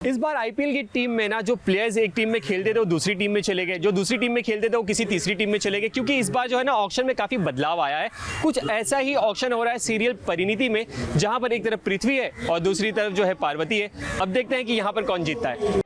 इस बार आईपीएल की टीम में ना जो प्लेयर्स एक टीम में खेलते थे वो दूसरी टीम में चले गए, जो दूसरी टीम में खेलते थे वो किसी तीसरी टीम में चले गए, क्योंकि इस बार जो है ना ऑक्शन में काफ़ी बदलाव आया है। कुछ ऐसा ही ऑक्शन हो रहा है सीरियल परिणीति में, जहां पर एक तरफ पृथ्वी है और दूसरी तरफ जो है पार्वती है। अब देखते हैं कि यहाँ पर कौन जीतता है।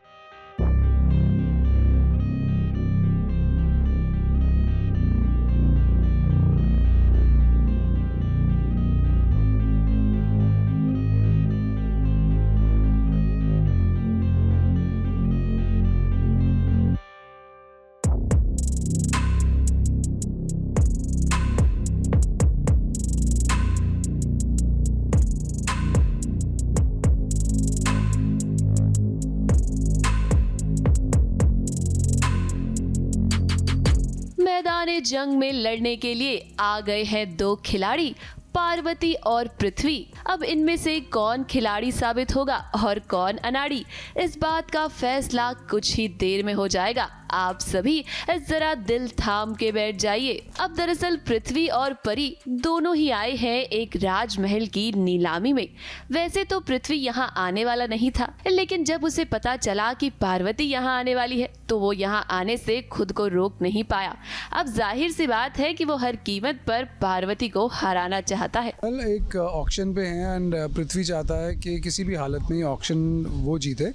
मैदान जंग में लड़ने के लिए आ गए हैं दो खिलाड़ी, पार्वती और पृथ्वी। अब इनमें से कौन खिलाड़ी साबित होगा और कौन अनाड़ी, इस बात का फैसला कुछ ही देर में हो जाएगा। आप सभी जरा दिल थाम के बैठ जाइए। अब दरअसल पृथ्वी और परी दोनों ही आए हैं एक राजमहल की नीलामी में। वैसे तो पृथ्वी यहाँ आने वाला नहीं था, लेकिन जब उसे पता चला कि पार्वती यहाँ आने वाली है तो वो यहाँ आने से खुद को रोक नहीं पाया। अब जाहिर सी बात है कि वो हर कीमत पर पार्वती को हराना चाहता है। एक ऑक्शन पे है एंड पृथ्वी चाहता है कि किसी भी हालत में ऑक्शन वो जीते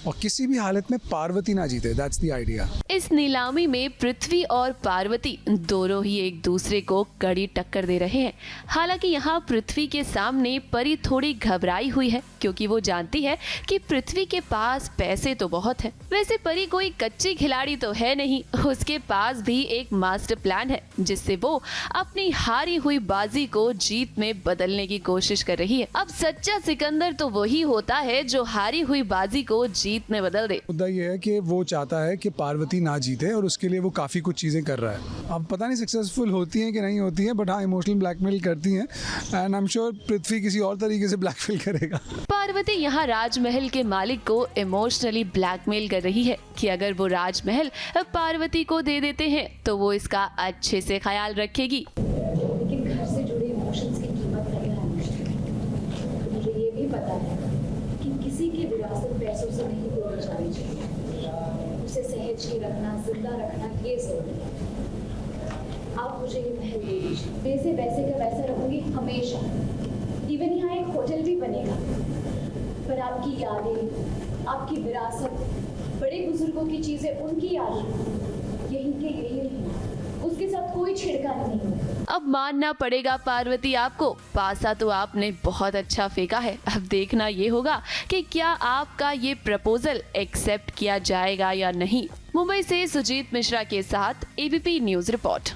और किसी भी हालत में पार्वती ना जीते। That's the idea. इस नीलामी में पृथ्वी और पार्वती दोनों ही एक दूसरे को कड़ी टक्कर दे रहे हैं। हालांकि यहाँ पृथ्वी के सामने परी थोड़ी घबराई हुई है, क्योंकि वो जानती है कि पृथ्वी के पास पैसे तो बहुत है। वैसे परी कोई कच्ची खिलाड़ी तो है नहीं, उसके पास भी एक मास्टर प्लान है जिससे वो अपनी हारी हुई बाजी को जीत में बदलने की कोशिश कर रही है। अब सच्चा सिकंदर तो वही होता है जो हारी हुई बाजी को जीत में बदल दे। मुद्दा ये है कि वो चाहता है कि पार्वती ना जीते और उसके लिए वो काफी कुछ चीजें कर रहा है। अब पता नहीं सक्सेसफुल होती हैं कि नहीं होती हैं, बट हाँ इमोशनल ब्लैकमेल करती हैं एंड आई एम श्योर पृथ्वी किसी और तरीके से ब्लैकमेल करेगा। पार्वती यहाँ राजमहल के मालिक को इमोशनली ब्लैकमेल कर रही है कि अगर वो राजमहल पार्वती को दे देते हैं तो वो इसका अच्छे से ख्याल रखेगी। लेकिन घर से जुड़े इमोशंस की कीमत नहीं है। मुझे ये भी पता है कि किसी की विरासत पैसों से नहीं तोड़ी जानी चाहिए। उसे सहेज के रखना, जिंदा रखना ये जरूरी है। आप मुझे ये महल दे दीजिए, मैं इसे वैसे का वैसा रखूंगी हमेशा। इवन यहाँ एक होटल भी बनेगा, पर आपकी यादें, आपकी विरासत, बड़े बुजुर्गों की चीजें, उनकी यादें यहीं के यहीं रहना, उसके साथ कोई छिड़कानी नहीं होगा। अब मानना पड़ेगा पार्वती आपको, पासा तो आपने बहुत अच्छा फेंका है। अब देखना ये होगा कि क्या आपका ये प्रपोजल एक्सेप्ट किया जाएगा या नहीं। मुंबई से सुजीत मिश्रा के साथ ABP news report.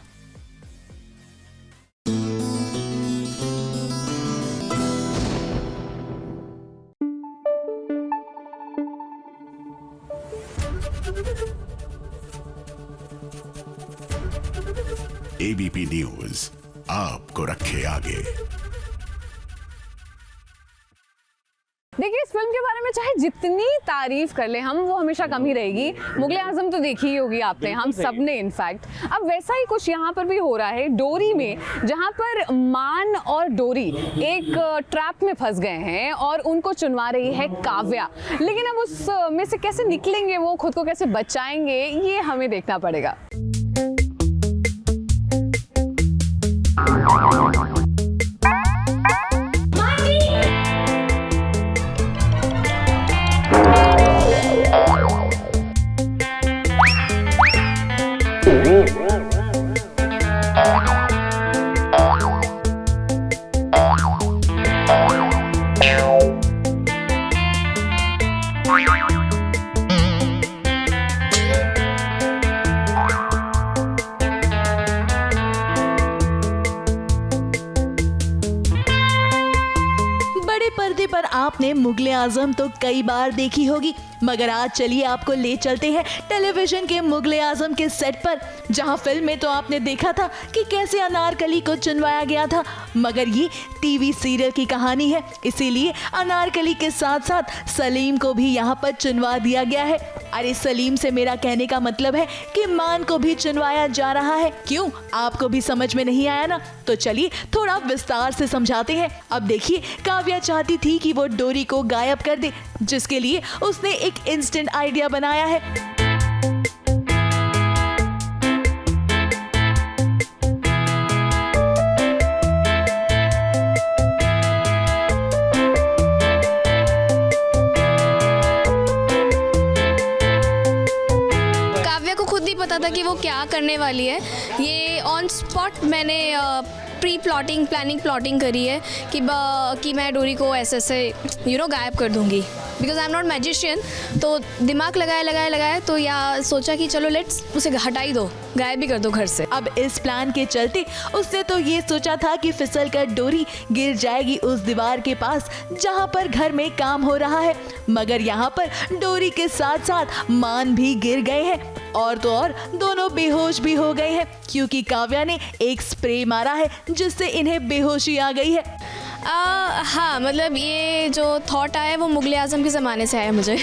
ABP news आपको रखे आगे। देखिए, इस फिल्म के बारे में चाहे जितनी तारीफ कर ले हम, वो हमेशा कम ही रहेगी। मुगले आजम तो देखी ही होगी आपने, हम सब ने इनफैक्ट। अब वैसा ही कुछ यहाँ पर भी हो रहा है डोरी में, जहाँ पर मान और डोरी एक ट्रैप में फंस गए हैं और उनको चुनवा रही है काव्या। लेकिन अब उस में से कैसे निकलेंगे वो, खुद को कैसे बचाएंगे, ये हमें देखना पड़ेगा। पर्दे पर आपने मुगले आजम तो कई बार देखी होगी, मगर आज चलिए आपको ले चलते हैं टेलीविजन के मुगले आजम के सेट पर, जहां फिल्म में तो आपने देखा था कि कैसे अनारकली को चुनवाया गया था, मगर ये टीवी सीरियल की कहानी है, इसीलिए अनारकली के साथ साथ सलीम को भी यहाँ पर चुनवा दिया गया है। अरे सलीम से मेरा कहने का मतलब है कि मान को भी चुनवाया जा रहा है। क्यों, आपको भी समझ में नहीं आया ना? तो चलिए थोड़ा विस्तार से समझाते हैं। अब देखिए, काव्या चाहती थी कि वो डोरी को गायब कर दे, जिसके लिए उसने एक इंस्टेंट आइडिया बनाया है। पता था कि वो क्या करने वाली है। ये ऑन स्पॉट मैंने प्री प्लानिंग करी है कि मैं डोरी को ऐसे गायब कर दूंगी, because I am not magician. तो दिमाग लगाया तो या सोचा कि चलो लेट्स उसे हटा ही दो, गायब भी कर दो घर से। अब इस प्लान के चलते उसने तो ये सोचा था कि फिसल कर डोरी गिर जाएगी उस दीवार के पास जहाँ पर घर में काम हो रहा है, मगर यहाँ पर डोरी के साथ साथ मान भी गिर गए हैं और तो और दोनों बेहोश भी हो गए हैं, क्योंकि काव्या ने एक स्प्रे मारा है जिससे इन्हें बेहोशी आ गई है। हाँ, मतलब ये जो थॉट आया है वो मुगल आज़म के ज़माने से आया मुझे।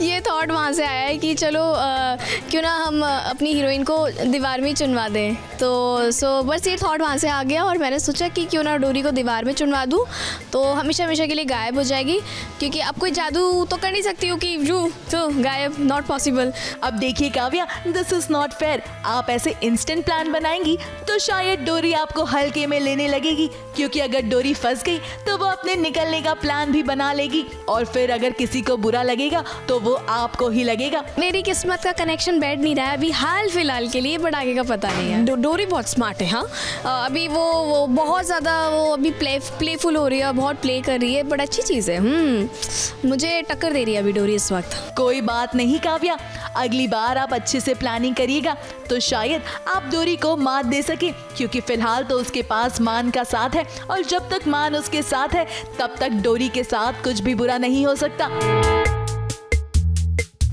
ये थॉट वहाँ से आया है कि चलो क्यों ना हम अपनी हीरोइन को दीवार में ही चुनवा दें। तो बस ये थॉट वहाँ से आ गया और मैंने सोचा कि क्यों ना डोरी को दीवार में चुनवा दूँ, तो हमेशा के लिए गायब हो जाएगी, क्योंकि अब कोई जादू तो कर नहीं सकती हूँ कि तो गायब, नॉट पॉसिबल। अब देखिए Kavya, this is not fair. आप ऐसे इंस्टेंट प्लान बनाएंगी तो शायद डोरी आपको हल्के में लेने लगेगी, क्योंकि अगर डोरी फंस गई तो वो अपने निकलने का प्लान भी बना लेगी और फिर अगर किसी को बुरा लगेगा तो वो आपको ही लगेगा। मेरी किस्मत का कनेक्शन बैठ नहीं रहा है अभी हाल फिलहाल के लिए, बट आगे का पता नहीं है। डोरी बहुत स्मार्ट है। हाँ, अभी वो बहुत ज़्यादा वो अभी प्लेफुल हो रही है, बहुत प्ले कर रही है, बट अच्छी चीज़ है। मुझे टक्कर दे रही है अभी डोरी इस वक्त। कोई बात नहीं काव्या, अगली बार आप अच्छे से प्लानिंग करिएगा तो शायद आप डोरी को मात दे सके, क्योंकि फिलहाल तो उसके पास मान का साथ है और जब तक मान उसके साथ है तब तक डोरी के साथ कुछ भी बुरा नहीं हो सकता।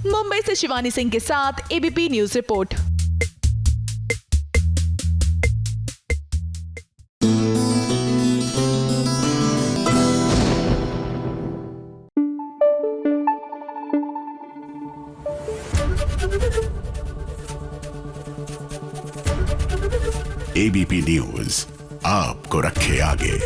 मुंबई से शिवानी सिंह के साथ ABP news report. ABP news आपको रखे आगे।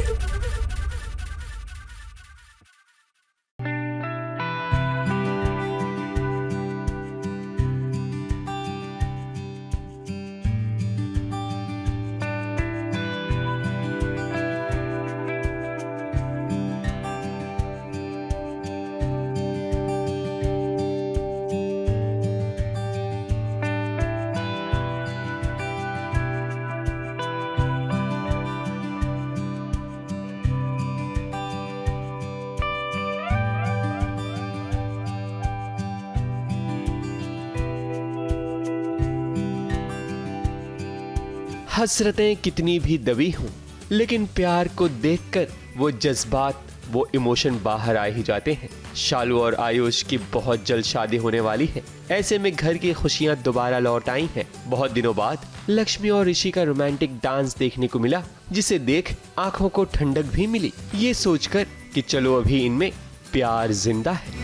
हसरतें कितनी भी दबी हों, लेकिन प्यार को देखकर वो जज्बात, वो इमोशन बाहर आ ही जाते हैं। शालू और आयुष की बहुत जल्द शादी होने वाली है। ऐसे में घर की खुशियां दोबारा लौट आई हैं। बहुत दिनों बाद लक्ष्मी और ऋषि का रोमांटिक डांस देखने को मिला, जिसे देख आंखों को ठंडक भी मिली, ये सोचकर कि चलो अभी इनमें प्यार जिंदा है।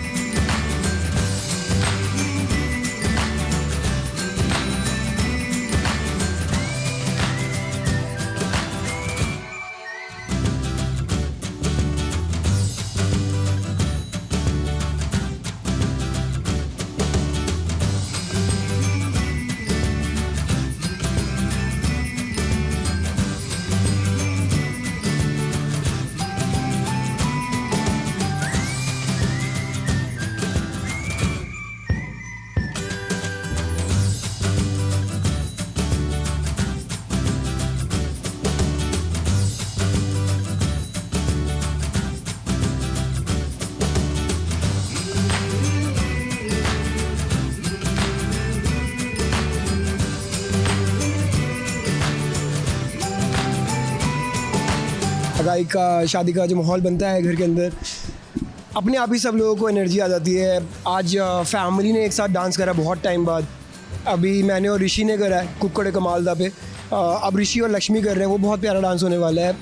सगाई का, शादी का जो माहौल बनता है घर के अंदर, अपने आप ही सब लोगों को एनर्जी आ जाती है। आज फैमिली ने एक साथ डांस करा बहुत टाइम बाद। अभी मैंने और ऋषि ने करा है कुक्कड़ कमालदा पे। अब ऋषि और लक्ष्मी कर रहे हैं, वो बहुत प्यारा डांस होने वाला है।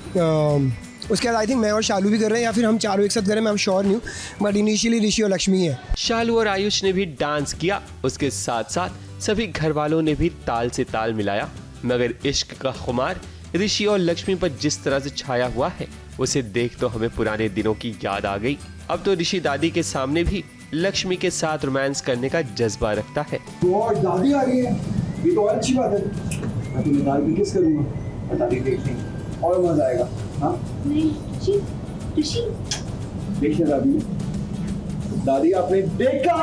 उसके बाद आई थिंक मैं और शालू भी कर रहे हैं, या फिर हम चारों एक साथ कर रहे हैं, मैं हम श्योर नहीं हूँ, बट इनिशियली ऋषि और लक्ष्मी है। शालू और आयुष ने भी डांस किया, उसके साथ साथ सभी घर वालों ने भी ताल से ताल मिलाया। मगर इश्क का खुमार ऋषि और लक्ष्मी पर जिस तरह से छाया हुआ है, उसे देख तो हमें पुराने दिनों की याद आ गई। अब तो ऋषि दादी के सामने भी लक्ष्मी के साथ रोमांस करने का जज्बा रखता है। तो दादी आ रही है, ये तो और अच्छी बात है। मैं तुम्हें दादी की किस करूँगा और दादी देखेंगे और मजा आएगा। हाँ नहीं ऋषि, ऋषि देखिए दादी, दादी आपने देखा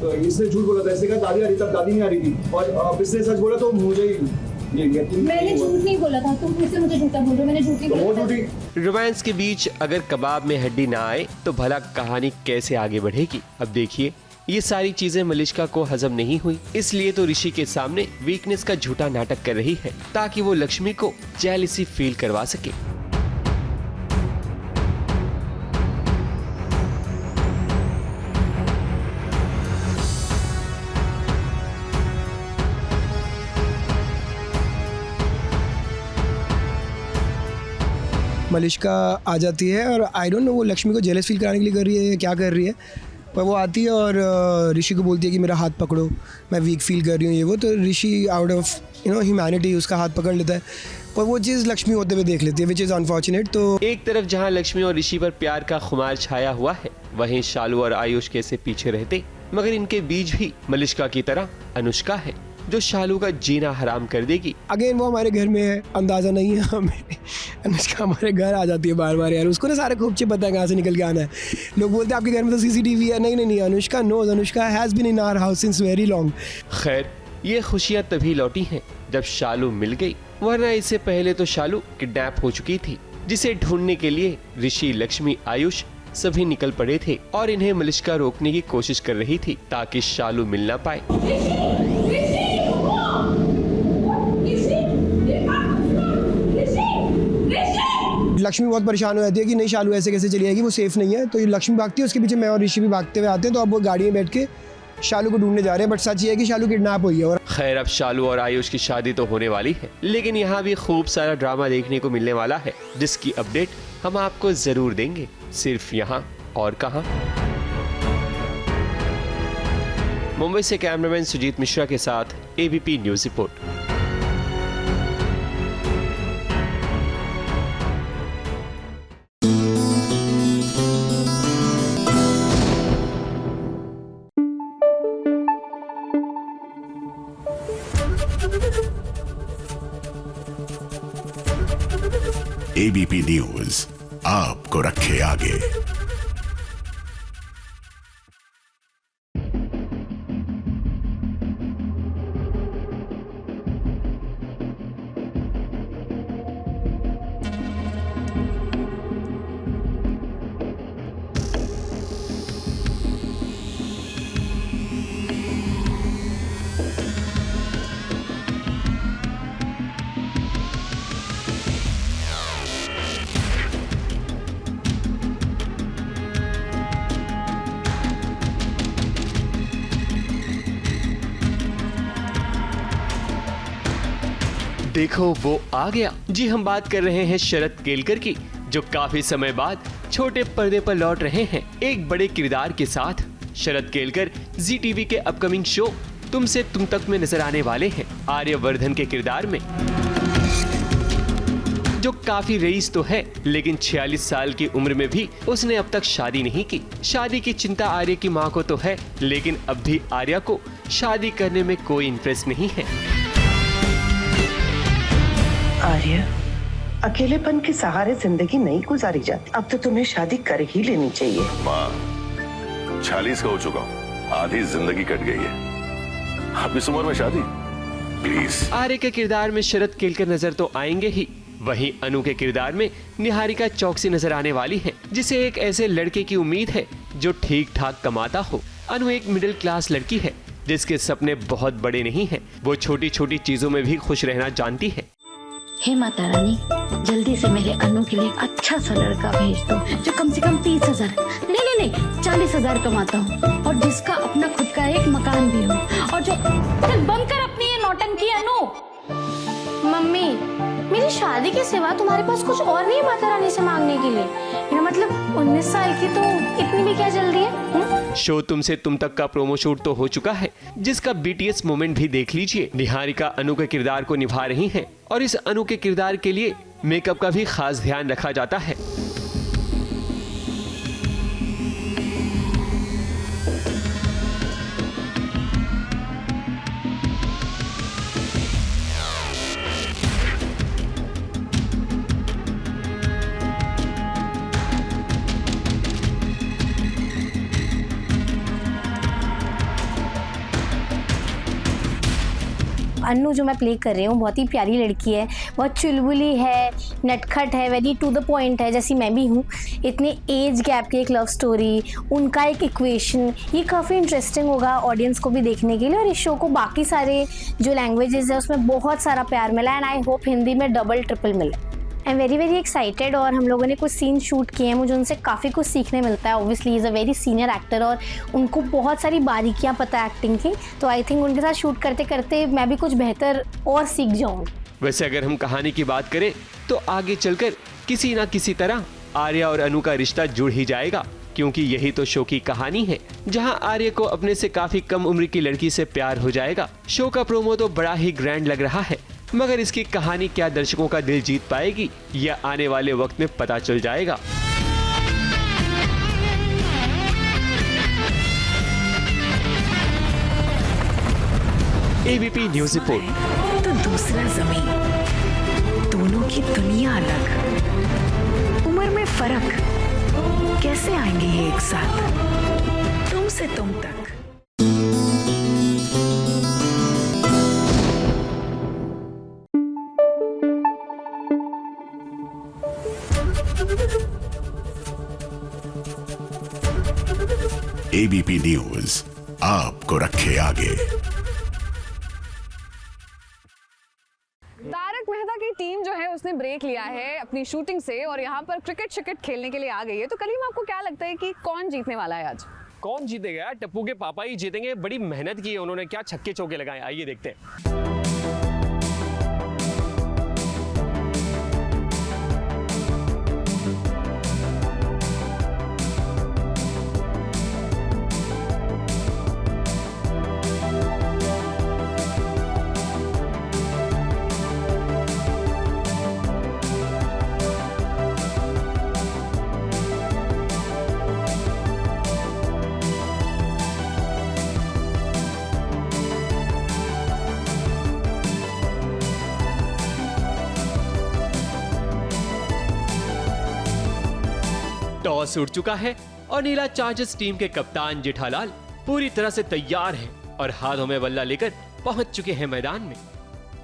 तो इसने झूठ बोला था, ऐसे कहा दादी आ रही, तब दादी नहीं आ रही थी, और अब इसने सच बोला तो मुझे ये लिया। मैंने झूठ नहीं बोला था, तुम फिर से मुझे झूठा बोल रहे हो। मैंने झूठ नहीं बोला था। रोमांस के बीच अगर कबाब में हड्डी ना आए तो भला कहानी कैसे आगे बढ़ेगी। अब देखिए, ये सारी चीजें मलिष्का को हजम नहीं हुई, इसलिए तो ऋषि के सामने वीकनेस का झूठा नाटक कर रही है ताकि वो लक्ष्मी को जेलसी फील करवा सके। मलिष्का आ जाती है और आई डोंट नो वो लक्ष्मी को जेलस फील कराने के लिए कर रही है, क्या कर रही है, पर वो आती है और ऋषि को बोलती है कि मेरा हाथ पकड़ो, मैं वीक फील कर रही हूँ, ये वो। तो ऋषि आउट ऑफ ह्यूमैनिटी उसका हाथ पकड़ लेता है, पर वो चीज़ लक्ष्मी होते हुए देख लेती है, विच इज़ अनफॉर्चुनेट। तो एक तरफ जहां लक्ष्मी और ऋषि पर प्यार का खुमार छाया हुआ है, वहीं शालू और आयुष कैसे पीछे रहते, मगर इनके बीच भी मलिष्का की तरह अनुष्का है जो शालू का जीना हराम कर देगी। अगेन वो हमारे घर में है, अंदाज़ा नहीं है हमें। अनुष्का हमारे घर आ जाती है बार बार यार, उसको ना सारे खूबचे पता है कहाँ से निकल के आना है। लोग बोलते हैं आपके घर में तो CCTV है, नहीं नहीं नहीं, Anushka knows, Anushka has been in our house since very long. खैर, ये खुशियां तभी लौटी हैं जब शालू मिल गई, वरना इससे पहले तो शालू किडनैप हो चुकी थी, जिसे ढूंढने के लिए ऋषि, लक्ष्मी, आयुष सभी निकल पड़े थे और इन्हें मलिष्का रोकने की कोशिश कर रही थी ताकि शालू मिल ना पाए। लक्ष्मी बहुत परेशान हो जाती है कि नहीं शालू ऐसे कैसे चली जाएगी, वो सेफ नहीं है। तो ये लक्ष्मी भागती है, उसके पीछे मैं और ऋषि भी भागते हुए आते हैं। तो अब वो गाड़ी में बैठ के शालू को ढूंढने जा रहे हैं, बट सच ये है कि शालू किडनैप हुई है। और खैर, अब शालू और आयुष की शादी तो होने वाली है, लेकिन यहाँ भी खूब सारा ड्रामा देखने को मिलने वाला है, जिसकी अपडेट हम आपको जरूर देंगे, सिर्फ यहाँ और कहाँ। मुंबई से कैमरामैन सुजीत मिश्रा के साथ ABP news report. ABP news आपको रखे आगे। देखो वो आ गया। जी, हम बात कर रहे हैं शरद केलकर की, जो काफी समय बाद छोटे पर्दे पर लौट रहे हैं एक बड़े किरदार के साथ। शरद केलकर ZTV के अपकमिंग शो तुमसे तुम तक में नजर आने वाले हैं आर्यवर्धन के किरदार में, जो काफी रईस तो है, लेकिन 46 साल की उम्र में भी उसने अब तक शादी नहीं की। शादी की चिंता आर्य की माँ को तो है, लेकिन अब भी आर्या को शादी करने में कोई इंटरेस्ट नहीं है। आर्य, अकेलेपन के सहारे जिंदगी नहीं गुजारी जाती, अब तो तुम्हें शादी कर ही लेनी चाहिए। माँ, 46 का हो चुका हूँ, आधी जिंदगी कट गई है, अब इस उम्र में शादी, प्लीज। आर्य के किरदार में शरद केलकर नजर तो आएंगे ही, वहीं अनु के किरदार में निहारिका चौकसी नजर आने वाली है, जिसे एक ऐसे लड़के की उम्मीद है जो ठीक ठाक कमाता हो। अनु एक मिडिल क्लास लड़की है जिसके सपने बहुत बड़े नहीं हैं, वो छोटी छोटी चीजों में भी खुश रहना जानती है। हे माता रानी, जल्दी से मेरे अनु के लिए अच्छा सा लड़का भेज दो, जो कम से कम 30,000 नहीं 40,000 कमाता हो, और जिसका अपना खुद का एक मकान भी हो, और जो बंद कर अपनी ये नौटंकी अनु। मम्मी, मेरी शादी के सिवा तुम्हारे पास कुछ और नहीं है माता रानी से मांगने के लिए? मेरा मतलब 19 साल की तो इतनी भी क्या जल्दी है? शो तुमसे तुम तक का प्रोमो शूट तो हो चुका है, जिसका BTS मोमेंट भी देख लीजिए। निहारिका अनु के किरदार को निभा रही हैं और इस अनु के किरदार के लिए मेकअप का भी खास ध्यान रखा जाता है। अन्नू जो मैं प्ले कर रही हूँ बहुत ही प्यारी लड़की है, बहुत चुलबुली है, नटखट है, वेरी टू द पॉइंट है, जैसी मैं भी हूँ। इतने एज गैप की एक लव स्टोरी, उनका एक इक्वेशन, ये काफ़ी इंटरेस्टिंग होगा ऑडियंस को भी देखने के लिए। और इस शो को बाकी सारे जो लैंग्वेजेस है उसमें बहुत सारा प्यार मिला एंड आई होप हिंदी में डबल ट्रिपल मिले। I am very very excited और हम लोगों ने कुछ सीन शूट किए हैं, मुझे उनसे काफ़ी कुछ सीखने मिलता है। Obviously is a very senior actor और उनको बहुत सारी बारीकियाँ पता है एक्टिंग की, तो आई थिंक उनके साथ शूट करते करते मैं भी कुछ बेहतर और सीख जाऊँ। वैसे अगर हम कहानी की बात करें तो आगे चलकर किसी ना किसी तरह आर्या और अनु का रिश्ता जुड़ ही जाएगा, क्योंकि यही तो शो की कहानी है, जहां आर्या को अपने से काफी कम उम्र की लड़की से प्यार हो जाएगा। शो का प्रोमो तो बड़ा ही ग्रैंड लग रहा है, मगर इसकी कहानी क्या दर्शकों का दिल जीत पाएगी, यह आने वाले वक्त में पता चल जाएगा। ABP news report. तो दूसरा जमीन, दोनों की दुनिया अलग, उम्र में फर्क, कैसे आएंगे ये एक साथ, तुम से तुम तक। ABP न्यूज़ आपको रखे आगे। तारक मेहता की टीम जो है उसने ब्रेक लिया है अपनी शूटिंग से और यहाँ पर क्रिकेट शिकेट खेलने के लिए आ गई है। तो कलीम, आपको क्या लगता है कि कौन जीतने वाला है आज? कौन जीतेगा? टप्पू के पापा ही जीतेंगे। बड़ी मेहनत की है उन्होंने, क्या छक्के चौके लगाए। आइए देखते हैं। टॉस उड़ चुका है और नीला चार्जर्स टीम के कप्तान जेठालाल पूरी तरह से तैयार हैं और हाथों में बल्ला लेकर पहुंच चुके हैं मैदान में।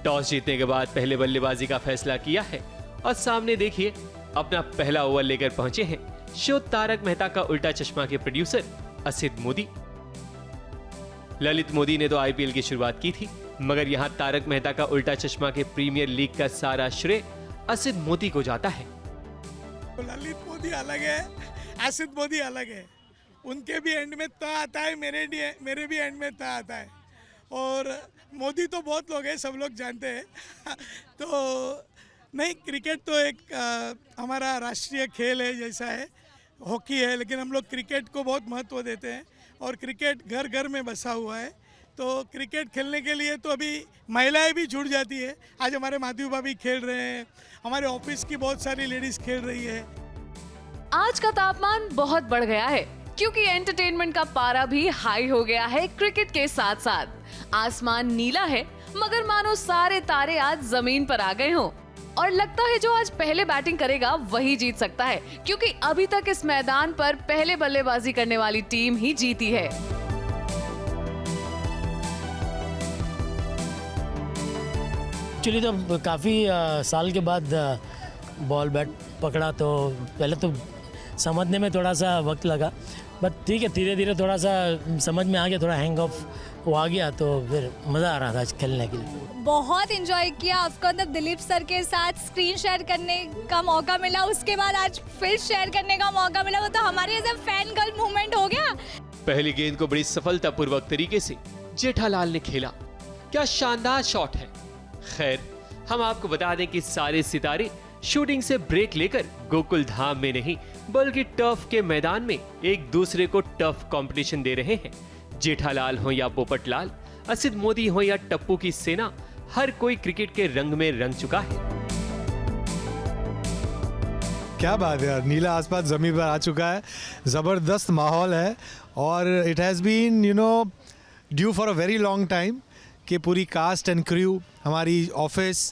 टॉस जीतने के बाद पहले बल्लेबाजी का फैसला किया है और सामने देखिए अपना पहला ओवर लेकर पहुंचे हैं शो तारक मेहता का उल्टा चश्मा के प्रोड्यूसर असित मोदी। ललित मोदी ने तो IPL की शुरुआत की थी, मगर यहाँ तारक मेहता का उल्टा चश्मा के प्रीमियर लीग का सारा श्रेय असित मोदी को जाता है। ललित मोदी अलग है, असित मोदी अलग है। उनके भी एंड में त आता है, मेरे भी एंड में त आता है। और मोदी तो बहुत लोग हैं, सब लोग जानते हैं। तो नहीं, क्रिकेट तो एक हमारा राष्ट्रीय खेल है, जैसा है हॉकी है, लेकिन हम लोग क्रिकेट को बहुत महत्व देते हैं और क्रिकेट घर घर में बसा हुआ है। तो क्रिकेट खेलने के लिए तो अभी महिलाएं भी जुड़ जाती है। आज हमारे माधवी भाभी खेल रहे हैं, हमारे ऑफिस की बहुत सारी लेडीज खेल रही है। आज का तापमान बहुत बढ़ गया है क्योंकि एंटरटेनमेंट का पारा भी हाई हो गया है। क्रिकेट के साथ साथ आसमान नीला है, मगर मानो सारे तारे आज जमीन पर आ गए हों। और लगता है जो आज पहले बैटिंग करेगा वही जीत सकता है, क्योंकि अभी तक इस मैदान पर पहले बल्लेबाजी करने वाली टीम ही जीती है। एक्चुअली तो काफ़ी साल के बाद बॉल बैट पकड़ा, तो पहले तो समझने में थोड़ा सा वक्त लगा, बट ठीक है, धीरे धीरे थोड़ा सा समझ में आ गया, थोड़ा हैंग ऑफ वो आ गया, तो फिर मज़ा आ रहा था खेलने के लिए। बहुत एंजॉय किया आपको, मतलब दिलीप सर के साथ स्क्रीन शेयर करने का मौका मिला, उसके बाद आज फिर शेयर करने का मौका मिला, वो तो हमारे as a fan girl movement हो गया। पहली गेंद को बड़ी सफलतापूर्वक तरीके से जेठालाल ने खेला। क्या शानदार शॉट है। खैर, हम आपको बता दें कि सारे सितारे शूटिंग से ब्रेक लेकर गोकुल धाम में नहीं बल्कि टर्फ के मैदान में एक दूसरे को टफ कंपटीशन दे रहे हैं। जेठालाल हो या पोपटलाल, असित मोदी हो या टप्पू की सेना, हर कोई क्रिकेट के रंग में रंग चुका है। क्या बात है यार, नीला आसमान ज़मीन पर आ चुका है, ज़बरदस्त माहौल है और it has been due for a very long time कि पूरी कास्ट एंड क्रू, हमारी ऑफिस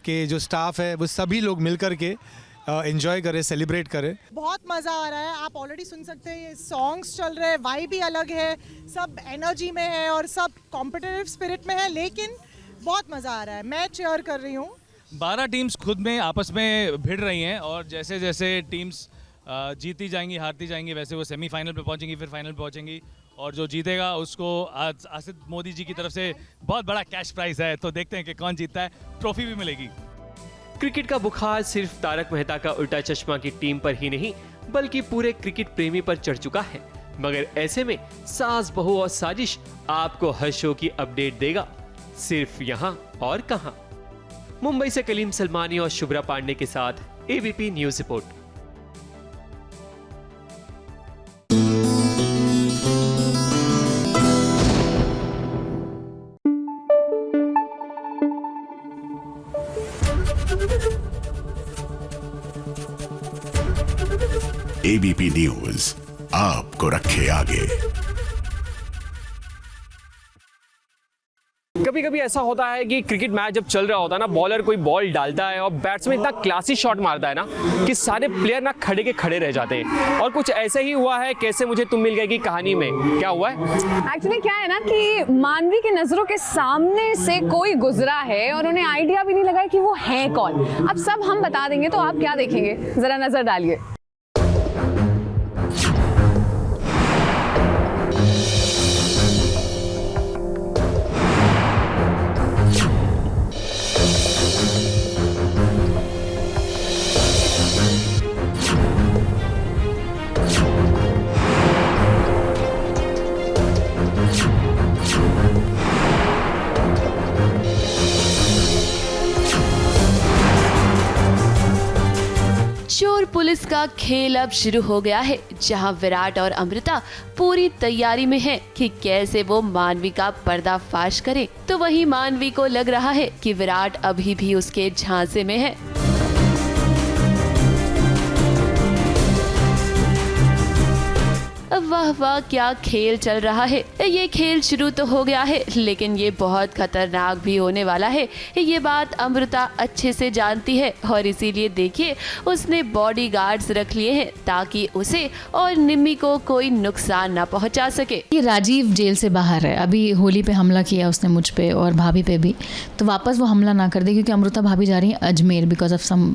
के जो स्टाफ है वो सभी लोग मिलकर के एंजॉय करें, सेलिब्रेट करें। बहुत मज़ा आ रहा है, आप ऑलरेडी सुन सकते हैं, ये सॉन्ग्स चल रहे हैं, वाइब भी अलग है, सब एनर्जी में है और सब कॉम्पिटिटिव स्पिरिट में है, लेकिन बहुत मज़ा आ रहा है। मैं चेयर कर रही हूँ। 12 टीम्स खुद में आपस में भिड़ रही हैं और जैसे जैसे टीम्स जीती जाएंगी, हारती जाएंगी, वैसे वो सेमीफाइनल पे पहुंचेंगी, फिर फाइनल पहुंचेंगी और जो जीतेगा उसको आसित मोदी जी की तरफ से बहुत बड़ा कैश प्राइज है। तो देखते हैं कि कौन जीतता है, ट्रॉफी भी मिलेगी। क्रिकेट का बुखार सिर्फ तारक मेहता का उल्टा चश्मा की टीम पर ही नहीं बल्कि पूरे क्रिकेट प्रेमी पर चढ़ चुका है। मगर ऐसे में सास बहू और साजिश आपको हर शो की अपडेट देगा, सिर्फ यहाँ और कहां। मुंबई से कलीम सलमानी और शुभ्रा पांडे के साथ ABP news report. ABP news आपको रखे आगे। कभी कभी ऐसा होता है कि क्रिकेट मैच जब चल रहा होता है ना, बॉलर कोई बॉल डालता है और बैट्समैन इतना क्लासी शॉट मारता है ना कि सारे प्लेयर ना खड़े के खड़े रह जाते हैं। और कुछ ऐसे ही हुआ है कैसे मुझे तुम मिल गए की कहानी में। क्या हुआ है एक्चुअली, क्या है ना कि मानवी की नजरों के सामने से कोई गुजरा है और उन्हें आइडिया भी नहीं लगा कि वो है कौन। अब सब हम बता देंगे, तो आप क्या देखेंगे, जरा नजर डालिए। चोर पुलिस का खेल अब शुरू हो गया है, जहां विराट और अमृता पूरी तैयारी में हैं कि कैसे वो मानवी का पर्दाफाश करें। तो वहीं मानवी को लग रहा है कि विराट अभी भी उसके झांसे में है। वाह वाह, क्या खेल चल रहा है। ये खेल शुरू तो हो गया है लेकिन ये बहुत खतरनाक भी होने वाला है। ये बात अमृता अच्छे से जानती है और इसीलिए देखिए उसने बॉडीगार्ड्स रख लिए हैं ताकि उसे और निम्मी को कोई नुकसान ना पहुंचा सके। ये राजीव जेल से बाहर है, अभी होली पे हमला किया उसने मुझ पे और भाभी पे भी, तो वापस वो हमला ना कर दे, क्योंकि अमृता भाभी जा रही है अजमेर बिकॉज ऑफ सम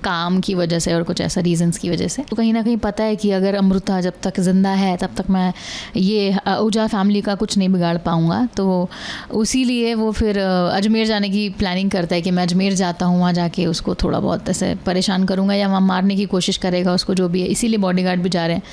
काम की वजह से और कुछ ऐसा रीजंस की वजह से। तो कहीं ना कहीं पता है कि अगर अमृता जब तक ज़िंदा है तब तक मैं ये ऊजा फैमिली का कुछ नहीं बिगाड़ पाऊँगा, तो उसीलिए वो फिर अजमेर जाने की प्लानिंग करता है कि मैं अजमेर जाता हूँ, वहाँ जाके उसको थोड़ा बहुत ऐसे परेशान करूँगा या वहाँ मारने की कोशिश करेगा उसको, जो भी है, इसीलिए बॉडीगार्ड भी जा रहे हैं।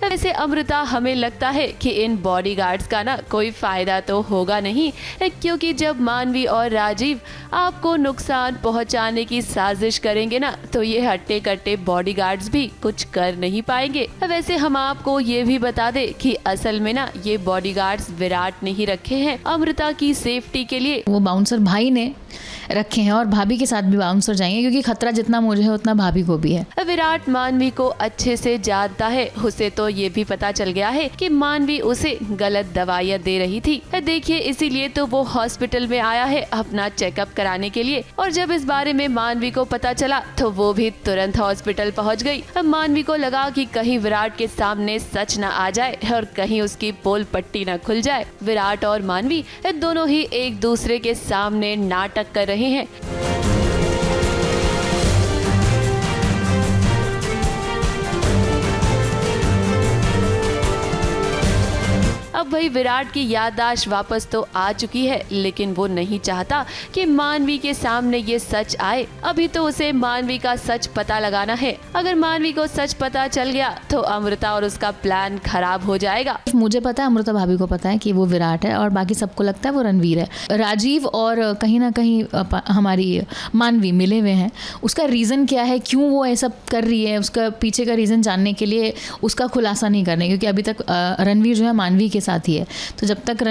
वैसे अमृता हमें लगता है कि इन बॉडीगार्ड्स का ना कोई फायदा तो होगा नहीं, क्योंकि जब मानवी और राजीव आपको नुकसान पहुंचाने की साजिश करेंगे ना तो ये हट्टे कट्टे बॉडीगार्ड्स भी कुछ कर नहीं पाएंगे। वैसे हम आपको ये भी बता दें कि असल में ना ये बॉडीगार्ड्स विराट ने ही रखे हैं अमृता की सेफ्टी के लिए। वो बाउंसर भाई ने रखे हैं और भाभी के साथ भी बाउंसर जाएंगे, क्योंकि खतरा जितना मुझे है उतना भाभी को भी है। विराट मानवी को अच्छे से जानता है, उसे तो ये भी पता चल गया है कि मानवी उसे गलत दवाइयाँ दे रही थी। देखिए इसीलिए तो वो हॉस्पिटल में आया है अपना चेकअप कराने के लिए, और जब इस बारे में मानवी को पता चला तो वो भी तुरंत हॉस्पिटल पहुंच गई। मानवी को लगा कि कहीं विराट के सामने सच न आ जाए और कहीं उसकी पोल पट्टी न खुल जाए। विराट और मानवी दोनों ही एक दूसरे के सामने नाटक कर रहे हैं। अब अब वही विराट की याददाश्त वापस तो आ चुकी है, लेकिन वो नहीं चाहता कि मानवी के सामने ये सच आए। अभी तो उसे मानवी का सच पता लगाना है। अगर मानवी को सच पता चल गया तो अमृता और उसका प्लान खराब हो जाएगा। मुझे पता है, अमृता भाभी को पता है कि वो विराट है, और बाकी सबको लगता है वो रणवीर है। राजीव और कहीं ना कहीं हमारी मानवी मिले हुए हैं। उसका रीज़न क्या है, क्यों वो ऐसा कर रही है, उसका पीछे का रीज़न जानने के लिए उसका खुलासा नहीं करने, क्योंकि अभी तक रणवीर जो है मानवी के साथ ही है। तो जब तक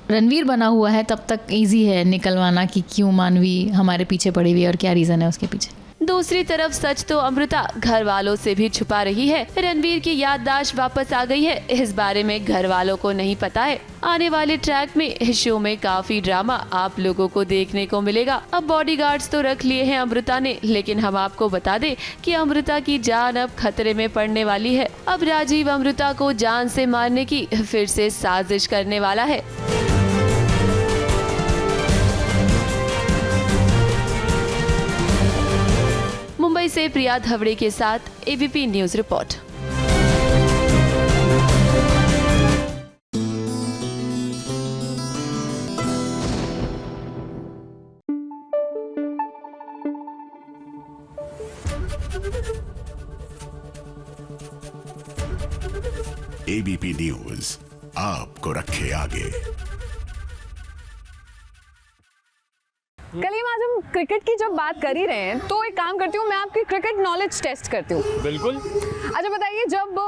रणवीर बना हुआ है तब तक इजी है निकलवाना कि क्यों मानवी हमारे पीछे पड़ी हुई है और क्या रीज़न है उसके पीछे। दूसरी तरफ सच तो अमृता घर वालों से भी छुपा रही है। रणवीर की याददाश्त वापस आ गई है, इस बारे में घर वालों को नहीं पता है। आने वाले ट्रैक में इस शो में काफी ड्रामा आप लोगों को देखने को मिलेगा। अब बॉडीगार्ड्स तो रख लिए हैं अमृता ने, लेकिन हम आपको बता दें कि अमृता की जान अब खतरे में पड़ने वाली है। अब राजीव अमृता को जान से मारने की फिर से साजिश करने वाला है। मुंबई से प्रिया धवड़े के साथ ABP news report. ABP news आपको रखे आगे। कलीम, आज हम क्रिकेट की जब बात कर ही रहे हैं तो एक काम करती हूँ, मैं आपकी क्रिकेट नॉलेज टेस्ट करती हूँ। बिल्कुल। अच्छा बताइए, जब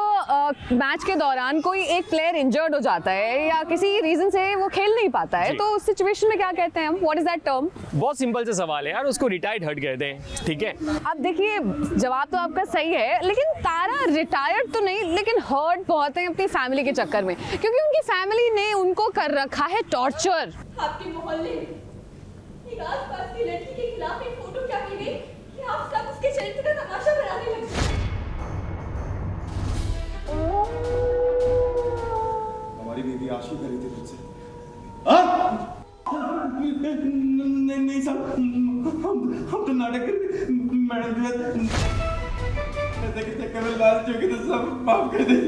मैच के दौरान कोई एक प्लेयर इंजर्ड हो जाता है या किसी रीजन से वो खेल नहीं पाता है, तो उस सिचुएशन में क्या कहते हैं हम? What is that term? बहुत सिंपल सा सवाल है यार, उसको रिटायर्ड हर्ट कहते हैं। ठीक है, अब देखिए जवाब तो आपका सही है, लेकिन तारा रिटायर्ड तो नहीं, लेकिन हर्ट बहुत है अपनी फैमिली के चक्कर में, क्योंकि उनकी फैमिली ने उनको कर रखा है टॉर्चर। आपके मोहल्ले में एक आसपास की लड़की के खिलाफ एक फोटो क्या की गई कि आप सब उसके चरित्र का तमाशा बनाने लगे। हमारी बीवी आशू करी थी तुझसे। नहीं साहब, हम तो नाटक कर मैडम के चक्कर में लाल चुके तो सब माफ कर दे।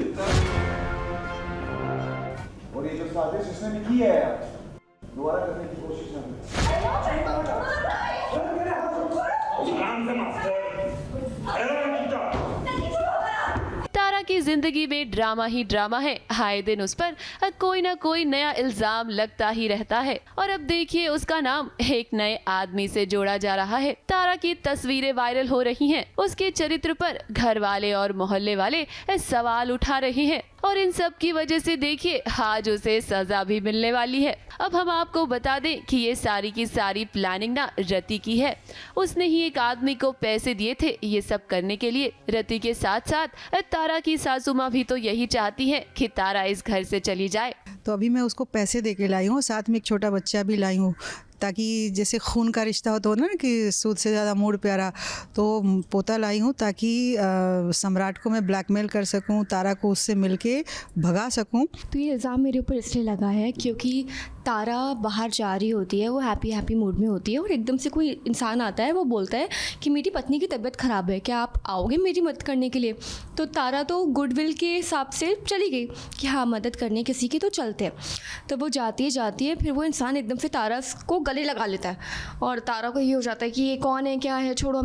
और ये जो साजिश उसने की है यार, दोबारा करने की कोशिश ना करें। तारा की जिंदगी में ड्रामा ही ड्रामा है। आए दिन उस पर कोई ना कोई नया इल्जाम लगता ही रहता है, और अब देखिए उसका नाम एक नए आदमी से जोड़ा जा रहा है। तारा की तस्वीरें वायरल हो रही हैं, उसके चरित्र पर घर वाले और मोहल्ले वाले सवाल उठा रहे हैं, और इन सब की वजह से देखिए आज उसे सजा भी मिलने वाली है। अब हम आपको बता दें कि ये सारी की सारी प्लानिंग ना रति की है। उसने ही एक आदमी को पैसे दिए थे ये सब करने के लिए। रति के साथ साथ तारा की सासू माँ भी तो यही चाहती है कि तारा इस घर से चली जाए। तो अभी मैं उसको पैसे दे के लाई हूँ, साथ में एक छोटा बच्चा भी लाई हूँ, ताकि जैसे खून का रिश्ता होता हो ना कि सूद से ज़्यादा मूड प्यारा, तो पोता लाई हूँ ताकि सम्राट को मैं ब्लैकमेल कर सकूँ, तारा को उससे मिलके भगा सकूँ। तो ये इल्ज़ाम मेरे ऊपर इसलिए लगा है क्योंकि तारा बाहर जा रही होती है, वो हैप्पी मूड में होती है, और एकदम से कोई इंसान आता है, वो बोलता है कि मेरी पत्नी की तबीयत ख़राब है, क्या आप आओगे मेरी मदद करने के लिए? तो तारा तो गुडविल के हिसाब से चली गई कि हाँ मदद करने किसी की तो चलते हैं। तो वो जाती है, फिर वो इंसान एकदम से तारा को गले लगा लेता है, और तारा को ये हो जाता है कि ये कौन है, क्या है, छोड़ो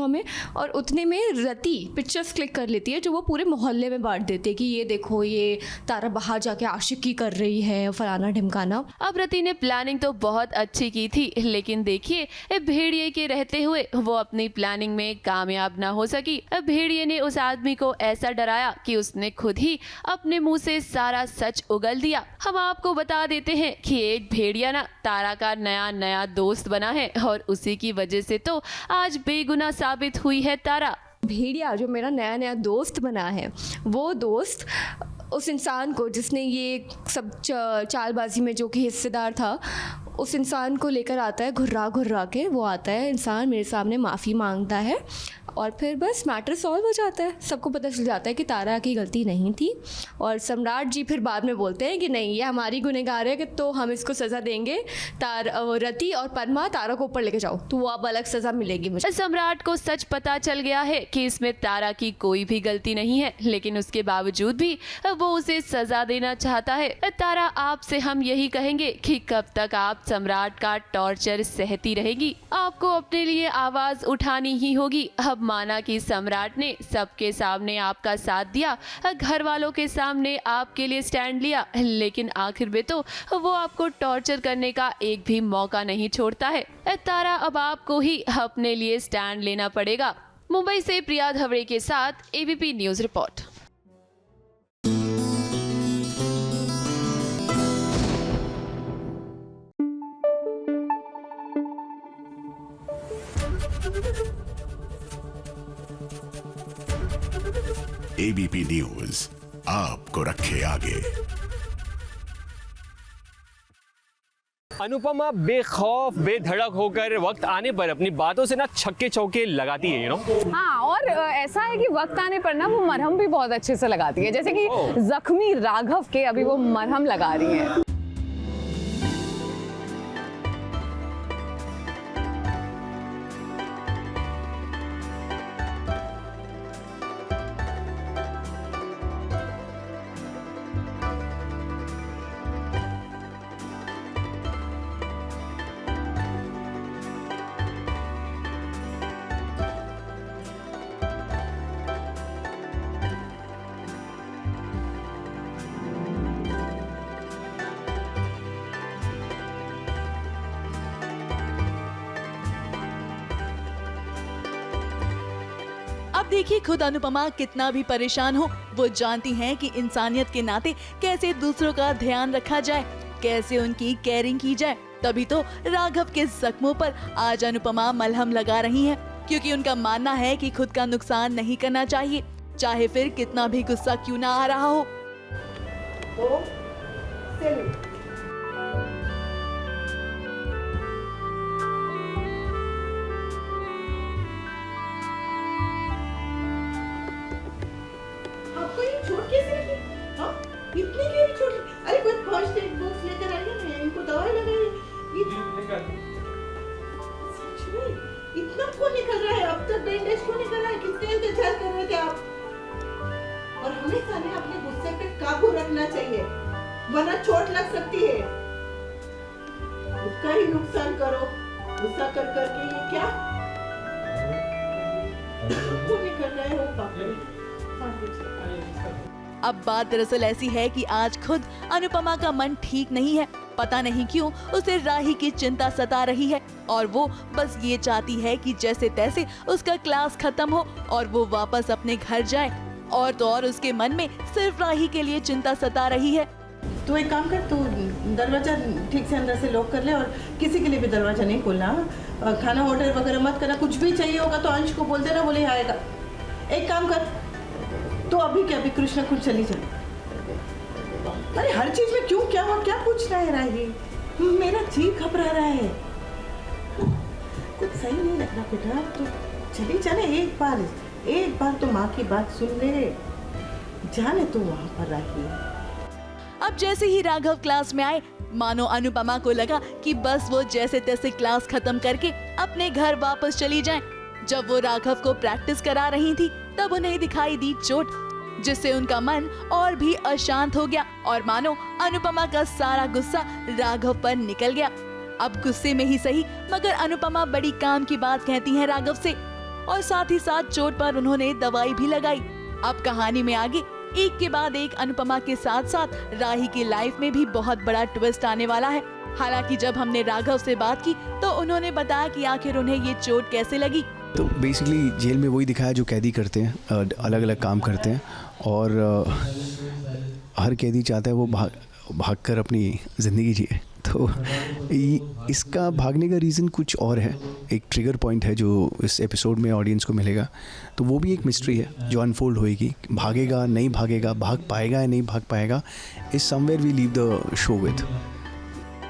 हमें। और उतने में रति पिक्चर्स क्लिक कर लेती है जो वो पूरे मोहल्ले में बांट देती है कि ये देखो ये तारा बाहर जाके आशिकी कर रही है, फलाना ढिमकाना। अब रति ने प्लानिंग तो बहुत अच्छी की थी, लेकिन देखिए भेड़िए के रहते हुए वो अपनी प्लानिंग में कामयाब ना हो सकी। भेड़िए ने उस आदमी को ऐसा डराया कि उसने खुद ही अपने मुंह से सारा सच उगल दिया। हम आपको बता देते हैं कि एक भेड़िया ना तारा का नया दोस्त बना है, और उसी की वजह से तो आज बेगुनाह साबित हुई है तारा। भेड़िया जो मेरा नया दोस्त बना है, वो दोस्त उस इंसान को जिसने ये सब चालबाजी में जो कि हिस्सेदार था, उस इंसान को लेकर आता है घुर्रा के, वो आता है इंसान मेरे सामने माफ़ी मांगता है और फिर बस मैटर सॉल्व हो जाता है। सबको पता चल जाता है कि तारा की गलती नहीं थी और सम्राट जी फिर बाद में बोलते हैं कि नहीं ये हमारी गुनहगार है कि तो हम इसको सज़ा देंगे। रति और पद्मा तारा को ऊपर लेके जाओ तो वो अब अलग सज़ा मिलेगी मुझे। सम्राट को सच पता चल गया है कि इसमें तारा की कोई भी गलती नहीं है, लेकिन उसके बावजूद भी वो उसे सजा देना चाहता है। तारा आपसे हम यही कहेंगे कि कब तक आप सम्राट का टॉर्चर सहती रहेगी? आपको अपने लिए आवाज उठानी ही होगी। अब माना कि सम्राट ने सबके सामने आपका साथ दिया, घर वालों के सामने आपके लिए स्टैंड लिया, लेकिन आखिर में तो वो आपको टॉर्चर करने का एक भी मौका नहीं छोड़ता है। तारा अब आपको ही अपने लिए स्टैंड लेना पड़ेगा। मुंबई से प्रिया धवड़े के साथ ABP news report. ABP news आपको रखे आगे। अनुपमा बेखौफ बेधड़क होकर वक्त आने पर अपनी बातों से ना छक्के चौके लगाती है, हाँ, और ऐसा है कि वक्त आने पर ना वो मरहम भी बहुत अच्छे से लगाती है, जैसे कि जख्मी राघव के अभी वो मरहम लगा रही है। अब देखिए खुद अनुपमा कितना भी परेशान हो, वो जानती हैं कि इंसानियत के नाते कैसे दूसरों का ध्यान रखा जाए, कैसे उनकी केयरिंग की जाए। तभी तो राघव के जख्मों पर आज अनुपमा मलहम लगा रही हैं, क्योंकि उनका मानना है कि खुद का नुकसान नहीं करना चाहिए, चाहे फिर कितना भी गुस्सा क्यों ना आ रहा हो। इतनी गहरी चोट, अरे कोई फर्स्ट एड बॉक्स लेकर आइए ना, इनको दवाई लगाइए। सच में इतना क्यों निकल रहा है? अब तक बैंडेज क्यों निकल रहा है? किसका इंतजार कर रहे थे आप? और हमेशा ने अपने गुस्से पे काबू रखना चाहिए, वरना चोट लग सकती है। उसका ही नुकसान करो गुस्सा कर करके, ये क्या क्यों निकल रहा है वो पापा? अब बात दरअसल ऐसी है कि आज खुद अनुपमा का मन ठीक नहीं है। पता नहीं क्यों उसे राही की चिंता सता रही है और वो बस ये चाहती है कि जैसे तैसे उसका क्लास खत्म हो और वो वापस अपने घर जाए। और तो और उसके मन में सिर्फ राही के लिए चिंता सता रही है। तो एक काम कर, तू दरवाजा ठीक से अंदर से लॉक कर ले और किसी के लिए भी दरवाजा नहीं खोलना। खाना ऑर्डर वगैरह मत करना, कुछ भी चाहिए होगा तो अंश को बोल देना, बोले आएगा। एक काम कर, तो अभी क्या, अभी कृष्णा कुछ चली जा। अरे हर चीज में क्यों, क्या हुआ, क्या पूछ रहा है राही? मेरा जी घबरा रहा है, कुछ सही नहीं लग रहा बेटा। तो चली जाने, एक बार तो माँ की बात सुन ले, जाने तो वहाँ पर राही। अब जैसे ही राघव क्लास में आए, मानो अनुपमा को लगा कि बस वो जैसे तैसे क्लास खत्म करके अपने घर वापस चली जाएं। जब वो राघव को प्रैक्टिस करा रही थी तब उन्हें दिखाई दी चोट, जिससे उनका मन और भी अशांत हो गया और मानो अनुपमा का सारा गुस्सा राघव पर निकल गया। अब गुस्से में ही सही, मगर अनुपमा बड़ी काम की बात कहती हैं राघव से और साथ ही साथ चोट पर उन्होंने दवाई भी लगाई। अब कहानी में आगे एक के बाद एक अनुपमा के साथ साथ राही की लाइफ में भी बहुत बड़ा ट्विस्ट आने वाला है। हालांकि जब हमने राघव से बात की तो उन्होंने बताया कि आखिर उन्हें ये चोट कैसे लगी। तो बेसिकली जेल में वही दिखाया जो कैदी करते हैं, अलग अलग काम करते हैं और हर कैदी चाहता है वो भागकर अपनी ज़िंदगी जिए। तो इसका भागने का रीज़न कुछ और है, एक ट्रिगर पॉइंट है जो इस एपिसोड में ऑडियंस को मिलेगा। तो वो भी एक मिस्ट्री है जो अनफोल्ड होएगी। भागेगा नहीं भागेगा, भाग पाएगा या नहीं भाग पाएगा, इस somewhere we leave the show with.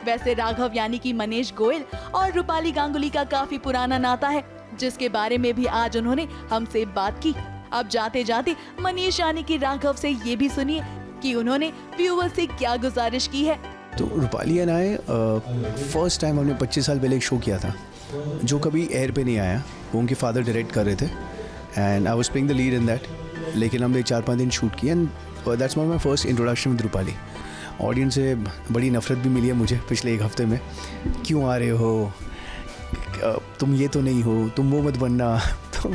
वैसे राघव यानी कि मनीष गोयल और रूपाली गांगुली का काफी पुराना नाता है, जिसके बारे में भी आज उन्होंने हमसे बात की। अब जाते जाते मनीष यानी कि राघव से ये भी सुनिए कि उन्होंने व्यूअर्स से क्या गुजारिश की है। तो Rupali and I first time हमने 25 साल पहले एक शो किया था जो कभी एयर पे नहीं आया। वो उनके फादर डायरेक्ट कर रहे थे and I was playing the lead in that. लेकिन हमने 4-5 दिन शूट किए and that's my first introduction with Rupali. Audience से बड़ी नफरत भी मिली है मुझे पिछले एक हफ्ते में। क्यों आ रहे हो, तुम ये तो नहीं हो, तुम वो मत बनना। तो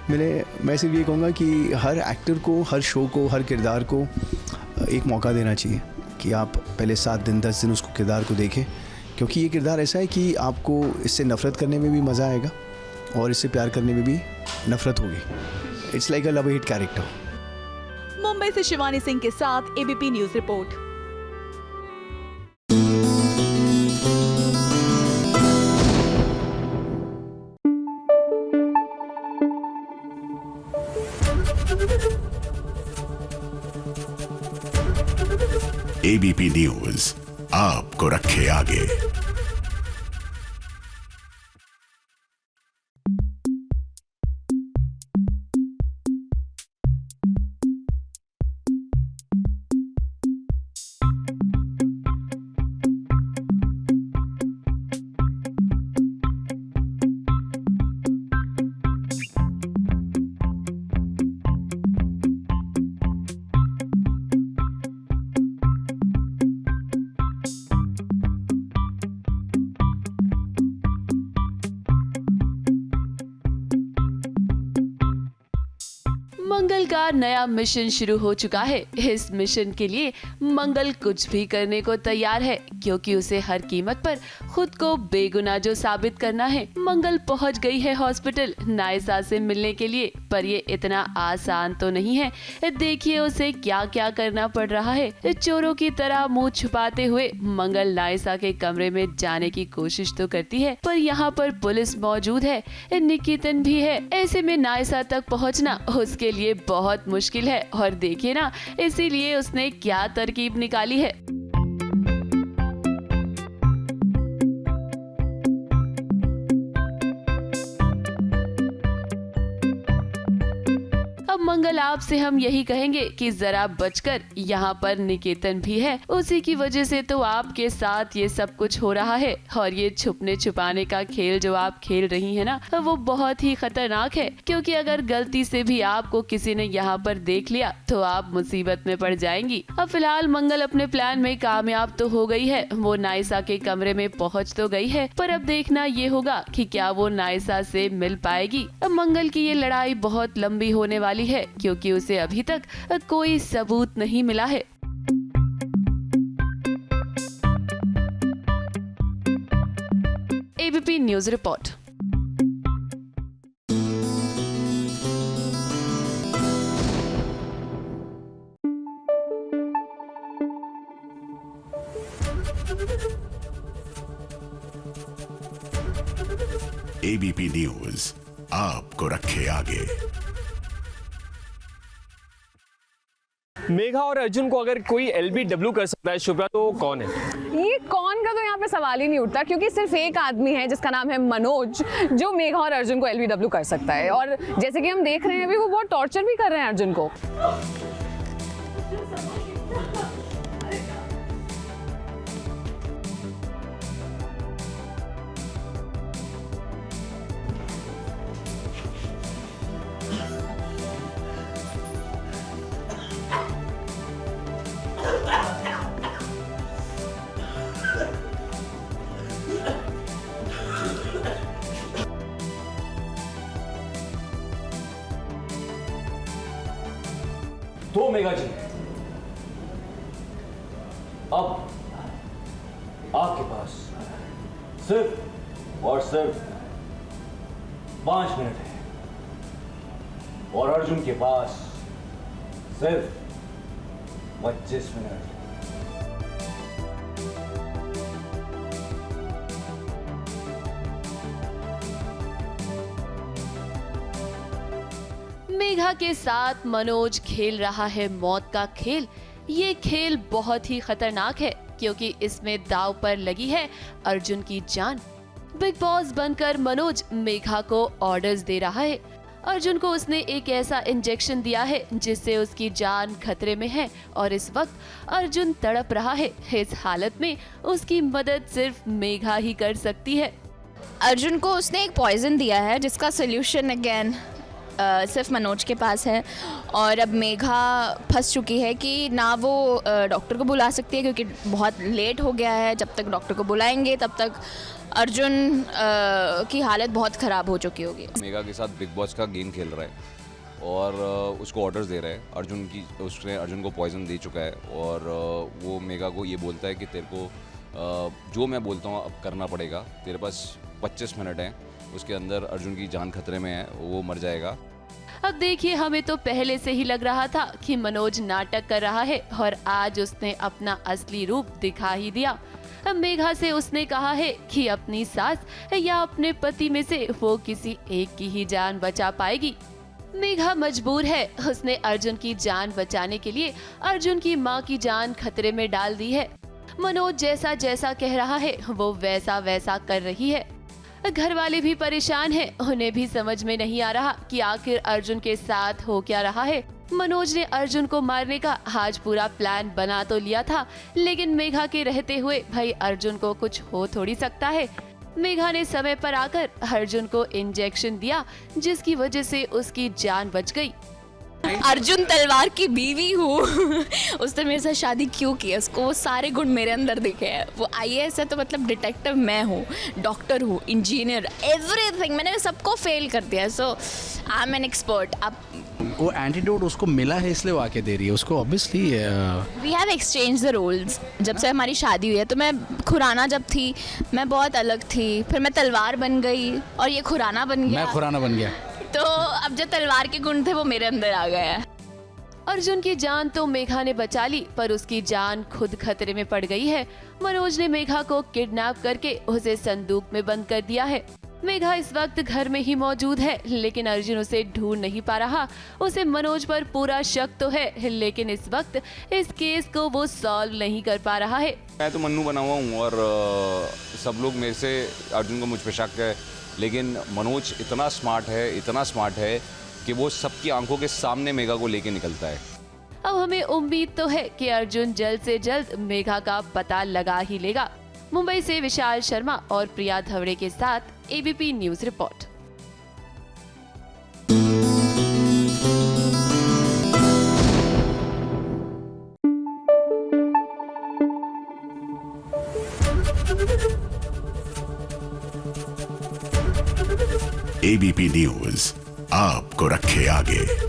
मैं सिर्फ ये कहूँगा कि हर एक्टर को, हर शो को, हर किरदार को एक मौका देना चाहिए कि आप पहले 7 दिन 10 दिन उसको किरदार को देखें, क्योंकि ये किरदार ऐसा है कि आपको इससे नफ़रत करने में भी मज़ा आएगा और इससे प्यार करने में भी नफ़रत होगी। It's like a love hit character. Mumbai से शिवानी सिंह के साथ ABP news report. ABP news आपको रखे आगे। मंगल का नया मिशन शुरू हो चुका है। इस मिशन के लिए मंगल कुछ भी करने को तैयार है, क्योंकि उसे हर कीमत पर खुद को बेगुनाह जो साबित करना है। मंगल पहुंच गई है हॉस्पिटल नायसा से मिलने के लिए, पर ये इतना आसान तो नहीं है। देखिए उसे क्या क्या करना पड़ रहा है। चोरों की तरह मुंह छुपाते हुए मंगल नायसा के कमरे में जाने की कोशिश तो करती है, पर यहाँ पर पुलिस मौजूद है, निकितन भी है। ऐसे में नायसा तक पहुँचना उसके लिए बहुत मुश्किल है। और देखिए ना, इसीलिए उसने क्या तरकीब निकाली है। मंगल आपसे हम यही कहेंगे कि जरा बचकर, यहाँ पर निकेतन भी है, उसी की वजह से तो आपके साथ ये सब कुछ हो रहा है। और ये छुपने छुपाने का खेल जो आप खेल रही हैं ना, वो बहुत ही खतरनाक है, क्योंकि अगर गलती से भी आपको किसी ने यहाँ पर देख लिया तो आप मुसीबत में पड़ जाएंगी। अब फिलहाल मंगल अपने प्लान में कामयाब तो हो गई है। वो नायसा के कमरे में पहुँच तो गई है, पर अब देखना ये होगा कि क्या वो नायसा से मिल पाएगी। अब मंगल की ये लड़ाई बहुत लंबी होने वाली है, क्योंकि उसे अभी तक कोई सबूत नहीं मिला है। ABP news report. ABP news आपको रखे आगे। मेघा और अर्जुन को अगर कोई LBW कर सकता है शुभ्रा, तो कौन है? ये कौन का तो यहाँ पे सवाल ही नहीं उठता, क्योंकि सिर्फ एक आदमी है जिसका नाम है मनोज, जो मेघा और अर्जुन को LBW कर सकता है। और जैसे कि हम देख रहे हैं अभी, वो बहुत टॉर्चर भी कर रहे हैं अर्जुन को। तो मेघा जी, अब आपके पास सिर्फ और सिर्फ 5 मिनट है, और अर्जुन के पास सिर्फ 25 मिनट। मेघा के साथ मनोज खेल रहा है मौत का खेल। ये खेल बहुत ही खतरनाक है, क्योंकि इसमें दाव पर लगी है अर्जुन की जान। बिग बॉस बनकर मनोज मेघा को ऑर्डर्स दे रहा है। अर्जुन को उसने एक ऐसा इंजेक्शन दिया है जिससे उसकी जान खतरे में है और इस वक्त अर्जुन तड़प रहा है। इस हालत में उसकी मदद सिर्फ मेघा ही कर सकती है। अर्जुन को उसने एक पॉइजन दिया है जिसका सोल्यूशन अगेन सिर्फ मनोज के पास है और अब मेघा फंस चुकी है कि ना वो डॉक्टर को बुला सकती है क्योंकि बहुत लेट हो गया है। जब तक डॉक्टर को बुलाएंगे तब तक अर्जुन की हालत बहुत ख़राब हो चुकी होगी। मेघा के साथ बिग बॉस का गेम खेल रहा है और उसको ऑर्डर्स दे रहा है। उसने अर्जुन को पॉइजन दे चुका है और वो मेघा को ये बोलता है कि तेरे को जो मैं बोलता हूँ अब करना पड़ेगा। तेरे पास 25 मिनट हैं, उसके अंदर अर्जुन की जान खतरे में है, वो मर जाएगा। अब देखिए, हमें तो पहले से ही लग रहा था कि मनोज नाटक कर रहा है और आज उसने अपना असली रूप दिखा ही दिया। अब मेघा से उसने कहा है कि अपनी सास या अपने पति में से वो किसी एक की ही जान बचा पाएगी। मेघा मजबूर है। उसने अर्जुन की जान बचाने के लिए अर्जुन की माँ की जान खतरे में डाल दी है। मनोज जैसा जैसा कह रहा है वो वैसा वैसा कर रही है। घर वाले भी परेशान हैं। उन्हें भी समझ में नहीं आ रहा कि आखिर अर्जुन के साथ हो क्या रहा है। मनोज ने अर्जुन को मारने का आज पूरा प्लान बना तो लिया था, लेकिन मेघा के रहते हुए भाई अर्जुन को कुछ हो थोड़ी सकता है। मेघा ने समय पर आकर अर्जुन को इंजेक्शन दिया जिसकी वजह से उसकी जान बच गई। अर्जुन तलवार की बीवी हूँ उसने मेरे साथ शादी क्यों की है? उसको वो सारे गुण मेरे अंदर दिखे हैं। वो IAS है तो मतलब डिटेक्टिव मैं हूँ, डॉक्टर हूँ, इंजीनियर, एवरीथिंग मैंने सबको फेल कर दिया। सो आई एम एन एक्सपर्ट। अब वो एंटीडोट उसको मिला है इसलिए वो आके दे रही है उसको। Obviously we have exchange the roles. जब से हमारी शादी हुई है तो मैं खुराना जब थी मैं बहुत अलग थी, फिर मैं तलवार बन गई और ये खुराना बन गया। मैं खुराना बन गया तो अब जो तलवार के गुण थे वो मेरे अंदर आ गए हैं। अर्जुन की जान तो मेघा ने बचा ली पर उसकी जान खुद खतरे में पड़ गई है। मनोज ने मेघा को किडनैप करके उसे संदूक में बंद कर दिया है। मेघा इस वक्त घर में ही मौजूद है लेकिन अर्जुन उसे ढूंढ नहीं पा रहा। उसे मनोज पर पूरा शक तो है लेकिन इस वक्त इस केस को वो सॉल्व नहीं कर पा रहा है। मैं तो मन्नू बना हुआ हूँ और सब लोग मेरे से अर्जुन को मुझ पर शक है, लेकिन मनोज इतना स्मार्ट है कि वो सबकी आंखों के सामने मेघा को लेके निकलता है। अब हमें उम्मीद तो है कि अर्जुन जल्द से जल्द मेघा का पता लगा ही लेगा। मुंबई से विशाल शर्मा और प्रिया धवड़े के साथ ABP news report. ABP news आपको रखे आगे।